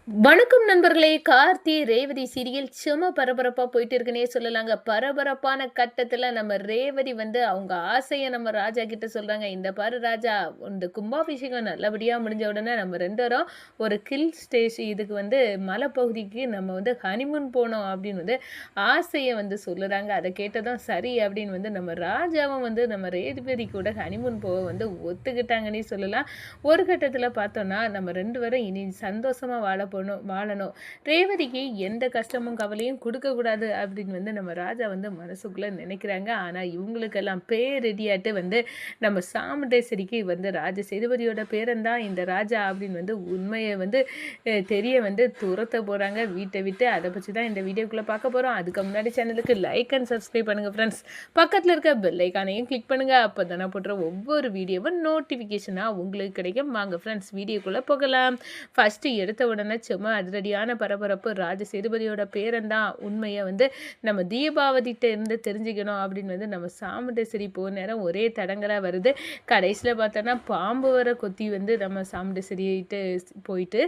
வணக்கம் நண்பர்களே! கார்த்தி, ரேவதி சீரியல் செம பரபரப்பா போயிட்டு இருக்குன்னே சொல்லலாங்க. பரபரப்பான கட்டத்துல நம்ம ரேவதி வந்து அவங்க ஆசைய நம்ம ராஜா கிட்ட சொல்றாங்க. "இந்த பாரு ராஜா, இந்த கும்பாபிஷேகம் நல்லபடியா முடிஞ்ச உடனே நம்ம 2 பேரும் ஒரு இதுக்கு வந்து மலைப்பகுதிக்கு நம்ம வந்து ஹனிமூன் போனோம்." அப்படின்னு வந்து ஆசைய வந்து சொல்லுறாங்க. அத கேட்டதும் சரி அப்படின்னு வந்து நம்ம ராஜாவும் வந்து நம்ம ரேவதி கூட ஹனிமூன் போக வந்து ஒத்துக்கிட்டாங்கன்னே சொல்லலாம். ஒரு கட்டத்துல பார்த்தோம்னா, நம்ம 2 பேரும் இனி சந்தோஷமா வாழணும். ரேவதிக்கு எந்த கஷ்டமும் கவலையும் கொடுக்கக்கூடாது அப்படின்னு வந்து நம்ம ராஜா வந்து மனசுக்குள்ள நினைக்கிறாங்க. ஆனா இவங்களுக்கெல்லாம் பேரெடியாட்டு வந்து நம்ம சாமுண்டேஸ்வரிக்கு வந்து சேதுபதியோட பேரன் தான் இந்த ராஜா அப்படின்னு வந்து உண்மையை வந்து தெரிய வந்து துரத்த போறாங்க வீட்டை விட்டு. அதை பற்றி தான் இந்த வீடியோக்குள்ள பார்க்க போறோம். அதுக்கு முன்னாடி சேனலுக்கு லைக் அண்ட் சப்ஸ்கிரைப் பண்ணுங்க ஃப்ரெண்ட்ஸ். பக்கத்தில் இருக்க பெல் ஐக்கானையும் கிளிக் பண்ணுங்க. அப்போ தானே போடுற ஒவ்வொரு வீடியோவும் நோட்டிஃபிகேஷனாக உங்களுக்கு கிடைக்கும். வாங்க ஃப்ரெண்ட்ஸ் வீடியோக்குள்ளே போகலாம். ஃபஸ்ட்டு எடுத்த உடனே சும்மா அதிரடியான பரபரப்பு. சேதுபதியோட பேரன் தான் உண்மையை வந்து நம்ம தீபாவதிட்ட இருந்து தெரிஞ்சுக்கணும் அப்படின்னு வந்து நம்ம சாமுண்டேஸ்வரி போன நேரம் ஒரே தடங்களாக வருது. கடைசியில் பார்த்தோன்னா பாம்பு வர கொத்தி வந்து நம்ம சாமுண்டேஸ்வரிட்டு போயிட்டு,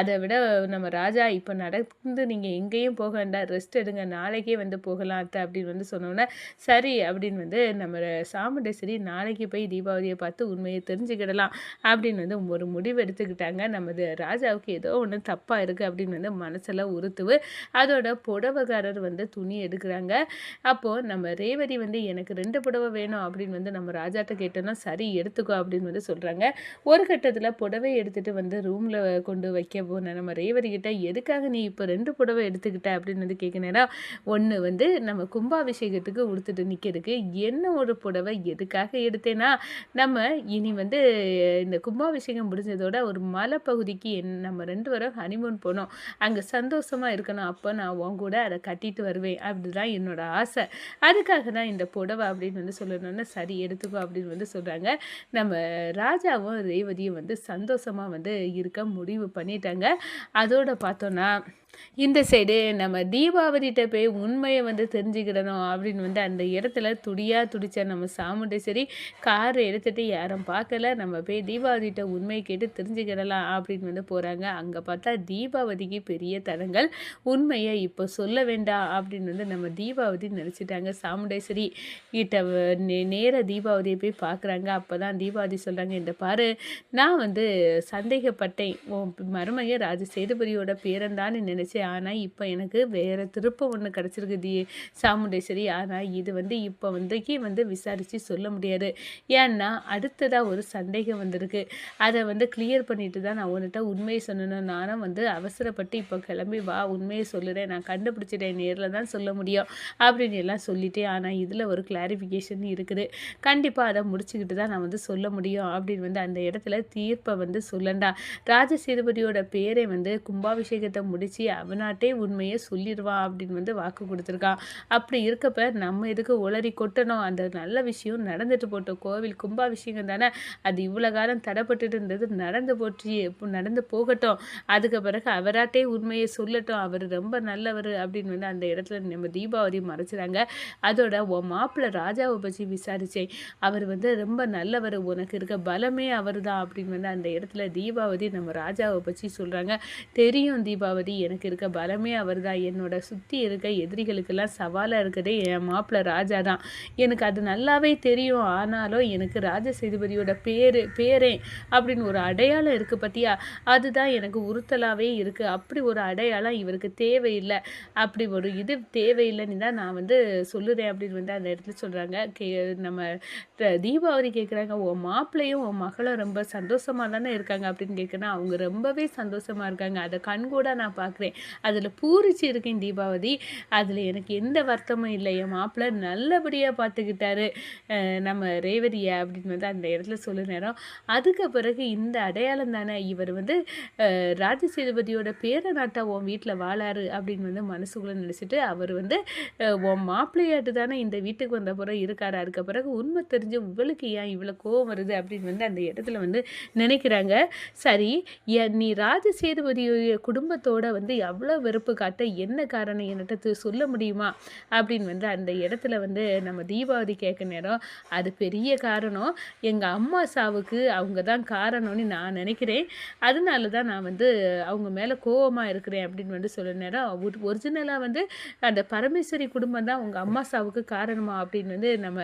அதை விட நம்ம ராஜா இப்போ நடந்து நீங்கள் எங்கேயும் போக வேண்டாம், ரெஸ்ட் எடுங்க, நாளைக்கே வந்து போகலாம் அத்தை அப்படின்னு வந்து சொன்னோன்னே சரி அப்படின்னு வந்து நம்ம சாமுண்டேஸ்வரி நாளைக்கு போய் தீபாவளியை பார்த்து உண்மையை தெரிஞ்சுக்கிடலாம் அப்படின்னு வந்து ஒரு முடிவு எடுத்துக்கிட்டாங்க. நமது ராஜாவுக்கு ஏதோ ஒன்று தப்பாக இருக்குது அப்படின்னு வந்து மனசில் உறுத்துவு. அதோட புடவைக்காரர் வந்து துணி எடுக்கிறாங்க. அப்போது நம்ம ரேவதி வந்து எனக்கு 2 புடவை வேணும் அப்படின்னு வந்து நம்ம ராஜாட்ட கேட்டோன்னா சரி எடுத்துக்கோ அப்படின்னு வந்து சொல்கிறாங்க. ஒரு கட்டத்தில் புடவை எடுத்துகிட்டு வந்து ரூமில் கொண்டு வைக்க போன நம்ம ரேவதி கிட்ட எதுக்காக நீ இப்போ 2 புடவை எடுத்துக்கிட்ட அப்படின்னு வந்து கேட்குனேன்னா, ஒன்று வந்து நம்ம கும்பாபிஷேகத்துக்கு உடுத்துட்டு நிற்கிறதுக்கு, என்ன ஒரு புடவை எதுக்காக எடுத்தேன்னா, நம்ம இனி வந்து இந்த கும்பாபிஷேகம் முடிஞ்சதோட ஒரு மலைப்பகுதிக்கு நம்ம 2 பேரும் ஹனிமூன் போனோம், அங்கே சந்தோஷமாக இருக்கணும், அப்போ நான் உன் கூட அதை கட்டிட்டு வருவேன், அப்படிதான் என்னோட ஆசை, அதுக்காக தான் இந்த புடவை அப்படின்னு வந்து சொல்லணும்னா சரி எடுத்துக்கோ அப்படின்னு வந்து சொல்கிறாங்க. நம்ம ராஜாவும் ரேவதியும் வந்து சந்தோஷமாக வந்து இருக்க முடிவு பண்ணிட்டாங்க. அதோட பார்த்தோன்னா இந்த சைடு நம்ம தீபாவளிகிட்ட போய் உண்மையை வந்து தெரிஞ்சுக்கிடணும் அப்படின்னு வந்து அந்த இடத்துல துடிச்ச நம்ம சாமுண்டேஸ்வரி காரை எடுத்துகிட்டு யாரும் பார்க்கல, நம்ம போய் தீபாவளிகிட்ட உண்மையை கேட்டு தெரிஞ்சுக்கிடலாம் அப்படின்னு வந்து போகிறாங்க. அங்கே பார்த்தா தீபாவளிக்கு பெரிய தடங்கள், உண்மையை இப்போ சொல்ல வேண்டாம் அப்படின்னு வந்து நம்ம தீபாவளி நினச்சிட்டாங்க. சாமுண்டேஸ்வரி கிட்ட நேர தீபாவளியை போய் பார்க்குறாங்க. அப்போ தான் தீபாவளி சொல்கிறாங்க, இந்த பாரு, நான் வந்து சந்தேகப்பட்டேன், உன் மருமக சேதுபதியோட பேரன் தான் நினச்சேன், ஆனால் இப்போ எனக்கு வேறு திருப்பம் ஒன்று கிடச்சிருக்கு சாமுண்டேஸ்வரி. ஆனால் இது வந்து இப்போ வந்து விசாரித்து சொல்ல முடியாது, ஏன்னா அடுத்ததாக ஒரு சந்தேகம் வந்திருக்கு, அதை வந்து கிளியர் பண்ணிட்டு தான் நான் உன்கிட்ட உண்மையை சொன்னேன். நானும் வந்து அவசரப்பட்டு இப்போ கிளம்பி வா, உண்மையை சொல்லுறேன், நான் கண்டுபிடிச்சிட்டேன், நேரில் தான் சொல்ல முடியும் அப்படின்னு எல்லாம் சொல்லிட்டேன். ஆனால் இதில் ஒரு கிளாரிஃபிகேஷன் இருக்குது, கண்டிப்பாக அதை முடிச்சுக்கிட்டு தான் நான் வந்து சொல்ல முடியும் அப்படின்னு வந்து அந்த இடத்துல தீர்ப்பை வந்து சொல்லண்டா. சேதுபதியோட பேரை வந்து கும்பாபிஷேகத்தை முடித்து அவனாட்டே உண்மையை சொல்லிடுவான் அப்படின்னு வந்து வாக்கு கொடுத்துருக்கான். அப்படி இருக்கப்ப நம்ம எதுக்கு உளறி கொட்டணும், அந்த நல்ல விஷயம் நடந்துட்டு போட்டோம், கோவில் கும்பாபிஷேகம் தானே, அது இவ்வளோ காலம் தடைப்பட்டு இருந்தது நடந்து போகட்டும், அதுக்கு பிறகு அவராட்டே உண்மையை சொல்லட்டும், அவர் ரொம்ப நல்லவர் அப்படின்னு வந்து அந்த இடத்துல நம்ம தீபாவளி மறைச்சிறாங்க. அதோட உன் மாப்பிள்ளை ராஜாவை பற்றி விசாரித்தேன், அவர் வந்து ரொம்ப நல்லவர், உனக்கு இருக்க பலமே அவர் தான் அப்படின்னு வந்து அந்த இடத்துல தீபாவளி நம்ம ராஜாவை பற்றி சொல்கிறாங்க. தெரியும் தீபாவளி, எனக்கு இருக்க பலமே அவர் தான், என்னோட சுற்றி இருக்க எதிரிகளுக்கெல்லாம் சவாலாக இருக்கிறதே என் மாப்பிள்ளை ராஜா தான், எனக்கு அது நல்லாவே தெரியும். ஆனாலும் எனக்கு சேதுபதியோட பேரே அப்படின்னு ஒரு அடையாளம் இருக்குது பார்த்தியா, அதுதான் எனக்கு உறுத்தலாகவே இருக்குது, அப்படி ஒரு அடையாளம் இவருக்கு தேவையில்லை, அப்படி ஒரு இது தேவையில்லைன்னு தான் நான் வந்து சொல்லுறேன் அப்படின்னு வந்து அந்த இடத்துல சொல்கிறாங்க. நம்ம தீபாவளி கேட்குறாங்க, உன் மாப்பிள்ளையும் உன் மகளும் ரொம்ப சந்தோஷமாக தானே இருக்காங்க அப்படின்னு கேட்குறேன். அவங்க ரொம்பவே சந்தோஷமாக இருக்காங்க, அதை கண்கூட நான் பார்க்குறேன், அதில் பூரிச்சு இருக்கேன் தீபாவளி, அதில் எனக்கு எந்த வருத்தமும் இல்லை, என் மாப்பிள்ளை நல்லபடியாக பார்த்துக்கிட்டாரு நம்ம ரேவதியை அப்படின்னு வந்து அந்த இடத்துல சொல்ல நேரம். அதுக்கு பிறகு இந்த அடையாளம் தானே இவர் வந்து சேதுபதியோட பேரை நாட்டா உன் வீட்டில் வாழாரு அப்படின்னு வந்து மனசுக்குள்ளே நினச்சிட்டு, அவர் வந்து உன் மாப்பிள்ளையாட்டு தானே இந்த வீட்டுக்கு வந்த பிறகு இருக்காரு, அதுக்கு பிறகு உண்மை தெரிஞ்சு இவளுக்கு ஏன் இவ்வளோ கோவம் வருது அப்படின்னு வந்து அந்த இடத்துல வந்து நினைக்கிறாங்க. சரி, நீ சேதுபதி குடும்பத்தோட வந்து அவ்வளோ வெறுப்பு காட்ட என்ன காரணம் என்கிட்ட சொல்ல முடியுமா அப்படின்னு வந்து அந்த இடத்துல வந்து நம்ம தீபாவதி கேட்க நேரம், அது பெரிய காரணம். எங்கள் அம்மா சாவுக்கு அவங்க தான் காரணம்னு நான் நினைக்கிறேன். அதனால தான் நான் வந்து அவங்க மேலே கோவமாக இருக்கிறேன் அப்படின்னு வந்து சொல்ல நேரம், ஒரிஜினலாக வந்து அந்த பரமேஸ்வரி குடும்பம் தான் உங்கள் அம்மா சாவுக்கு காரணமா அப்படின்னு வந்து நம்ம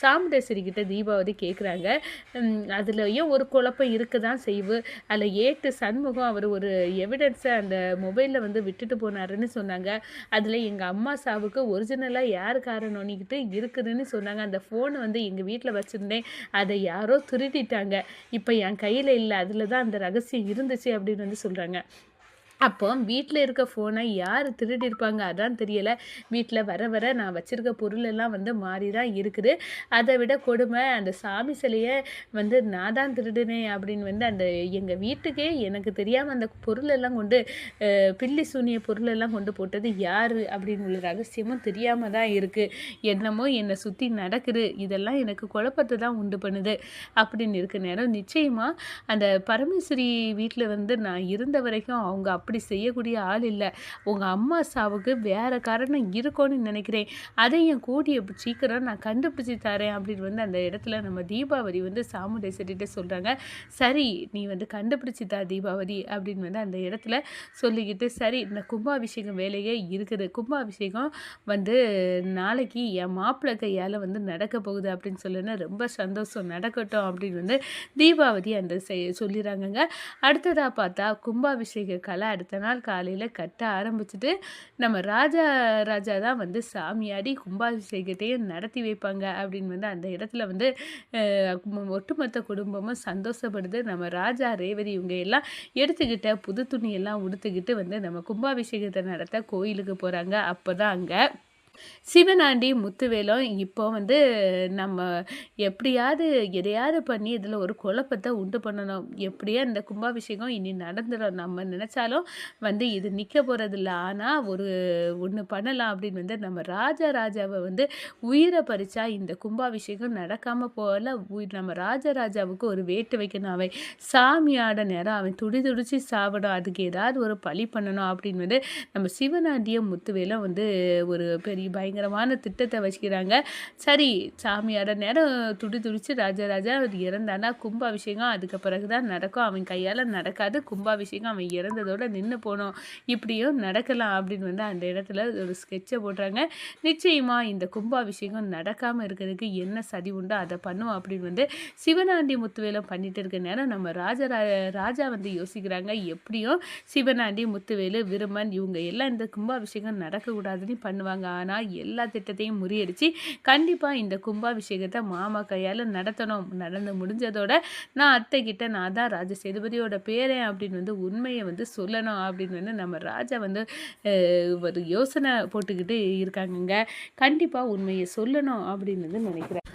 சாமுண்டேஸ்வரி கிட்ட தீபாவதி கேட்குறாங்க. அதுலேயும் ஒரு குழப்பம் இருக்க தான் செய்வு. அதில் ஏட்டு சண்முகம் அவர் ஒரு எவிடன்ஸை அந்த மொபைலில் வந்து விட்டுட்டு போனாருன்னு சொன்னாங்க. அதில் எங்கள் அம்மா சாவுக்கு ஒரிஜினலாக யார் காரணம்னுக்கிட்டு இருக்குதுன்னு சொன்னாங்க. அந்த ஃபோனை வந்து எங்கள் வீட்டில் வச்சுருந்தேன், அதை யாரோ திருடிட்டாங்க, இப்போ என் கையில் இல்லை, அதில் தான் அந்த ரகசியம் இருந்துச்சு அப்படின்னு வந்து சொல்கிறாங்க. அப்போ வீட்டில் இருக்க ஃபோனை யார் திருடியிருப்பாங்க அதான் தெரியலை. வீட்டில் வர வர நான் வச்சுருக்க பொருளெல்லாம் வந்து மாறி தான் இருக்குது. அதை விட கொடுமை, அந்த சாமி சிலையை வந்து நான் தான் திருடினேன் அப்படின்னு வந்து அந்த எங்கள் வீட்டுக்கே எனக்கு தெரியாமல் அந்த பொருளெல்லாம் கொண்டு பில்லி சூனிய பொருளெல்லாம் கொண்டு போட்டது யார் அப்படின்னு உள்ள ரகசியமும் தெரியாமல் தான் இருக்குது. என்னமோ என்னை சுற்றி நடக்குது, இதெல்லாம் எனக்கு குழப்பத்தை தான் உண்டு பண்ணுது அப்படின்னு இருக்க நேரம், நிச்சயமாக அந்த பரமேஸ்வரி வீட்டில் வந்து நான் இருந்த வரைக்கும் அவங்க அப்படி செய்யக்கூடிய ஆள் இல்லை. உங்கள் அம்மா சாவுக்கு வேறு காரணம் இருக்கும்னு நினைக்கிறேன். அதையும் கூடிய சீக்கிரம் நான் கண்டுபிடிச்சி தரேன் அப்படின்னு வந்து அந்த இடத்துல நம்ம தீபாவதி வந்து சாமுண்டேஸ்வரிகிட்ட சொல்கிறாங்க. சரி, நீ வந்து கண்டுபிடிச்சி தா தீபாவதி அப்படின்னு வந்து அந்த இடத்துல சொல்லிக்கிட்டு, சரி இந்த கும்பாபிஷேகம் வேலையே இருக்குது, கும்பாபிஷேகம் வந்து நாளைக்கு என் மாப்பிள்ளை கையால் வந்து நடக்க போகுது அப்படின்னு சொல்லுன்னா, ரொம்ப சந்தோஷம், நடக்கட்டும் அப்படின்னு வந்து தீபாவதி அந்த சொல்லிடுறாங்கங்க. அடுத்ததாக பார்த்தா கும்பாபிஷேக கலை அடுத்த நாள் காலையில் கட்ட ஆரம்பிச்சுட்டு நம்ம ராஜா தான் வந்து சாமியாடி கும்பாபிஷேகத்தையும் நடத்தி வைப்பாங்க அப்படின்னு வந்து அந்த இடத்துல வந்து ஒட்டுமொத்த குடும்பமும் சந்தோஷப்படுது. நம்ம ராஜா ரேவதி இவங்க எல்லாம் எடுத்துக்கிட்ட புது துணியெல்லாம் உடுத்துக்கிட்டு வந்து நம்ம கும்பாபிஷேகத்தை நடத்த கோயிலுக்கு போகிறாங்க. அப்போ தான் அங்கே சிவனாண்டி முத்துவேலும் இப்போ வந்து நம்ம எப்படியாவது எதையாவது பண்ணி இதில் ஒரு குழப்பத்தை உண்டு பண்ணணும், எப்படியா இந்த கும்பாபிஷேகம் இனி நடந்துடும், நம்ம நினச்சாலும் வந்து இது நிற்க போகிறதில்ல, ஆனால் ஒன்று பண்ணலாம் அப்படின்னு வந்து நம்ம ராஜாவை வந்து உயிரை பறிச்சா இந்த கும்பாபிஷேகம் நடக்காமல் போகல. நம்ம ராஜாவுக்கு ஒரு வேட்டு வைக்கணும், அவன் சாமியாட நேரம் அவன் துடிச்சு சாப்பிடும், அதுக்கு ஏதாவது ஒரு பழி பண்ணணும் அப்படின்னு வந்து நம்ம சிவனாண்டியும் முத்துவேலும் வந்து ஒரு பெரிய பயங்கரமான திட்டத்தை வச்சுக்கிறாங்க. சரி, சாமியாட நேரம் துடிச்சு ராஜா இறந்தானா கும்பாபிஷேகம் அதுக்கு பிறகு தான் நடக்கும், அவன் கையால் நடக்காது, கும்பாபிஷேகம் அவன் இறந்ததோடு நின்று போனோம், இப்படியும் நடக்கலாம் அப்படின்னு வந்து அந்த இடத்துல ஒரு ஸ்கெட்சை போடுறாங்க. நிச்சயமாக இந்த கும்பாபிஷேகம் நடக்காமல் இருக்கிறதுக்கு என்ன சதி உண்டோ அதை பண்ணுவோம் அப்படின்னு வந்து சிவனாண்டி முத்துவேலும் பண்ணிட்டு இருக்க நேரம் நம்ம ராஜா வந்து யோசிக்கிறாங்க, எப்படியும் சிவனாண்டி முத்துவேலு விருமன் இவங்க எல்லாம் இந்த கும்பாபிஷேகம் நடக்கக்கூடாதுன்னு பண்ணுவாங்க, ஆனால் எல்லா திட்டத்தையும் முறியடிச்சு கண்டிப்பாக இந்த கும்பாபிஷேகத்தை மாமா கையால் நடத்தணும், நடந்து முடிஞ்சதோட நான் அத்தை கிட்ட நான் தான் ராஜ சேதுபதியோட பேரன் அப்படின்னு வந்து உண்மையை வந்து சொல்லணும் அப்படின்னு வந்து நம்ம ராஜா வந்து ஒரு யோசனை போட்டுக்கிட்டு இருக்காங்கங்க. கண்டிப்பாக உண்மையை சொல்லணும் அப்படின்னு வந்து நினைக்கிறேன்.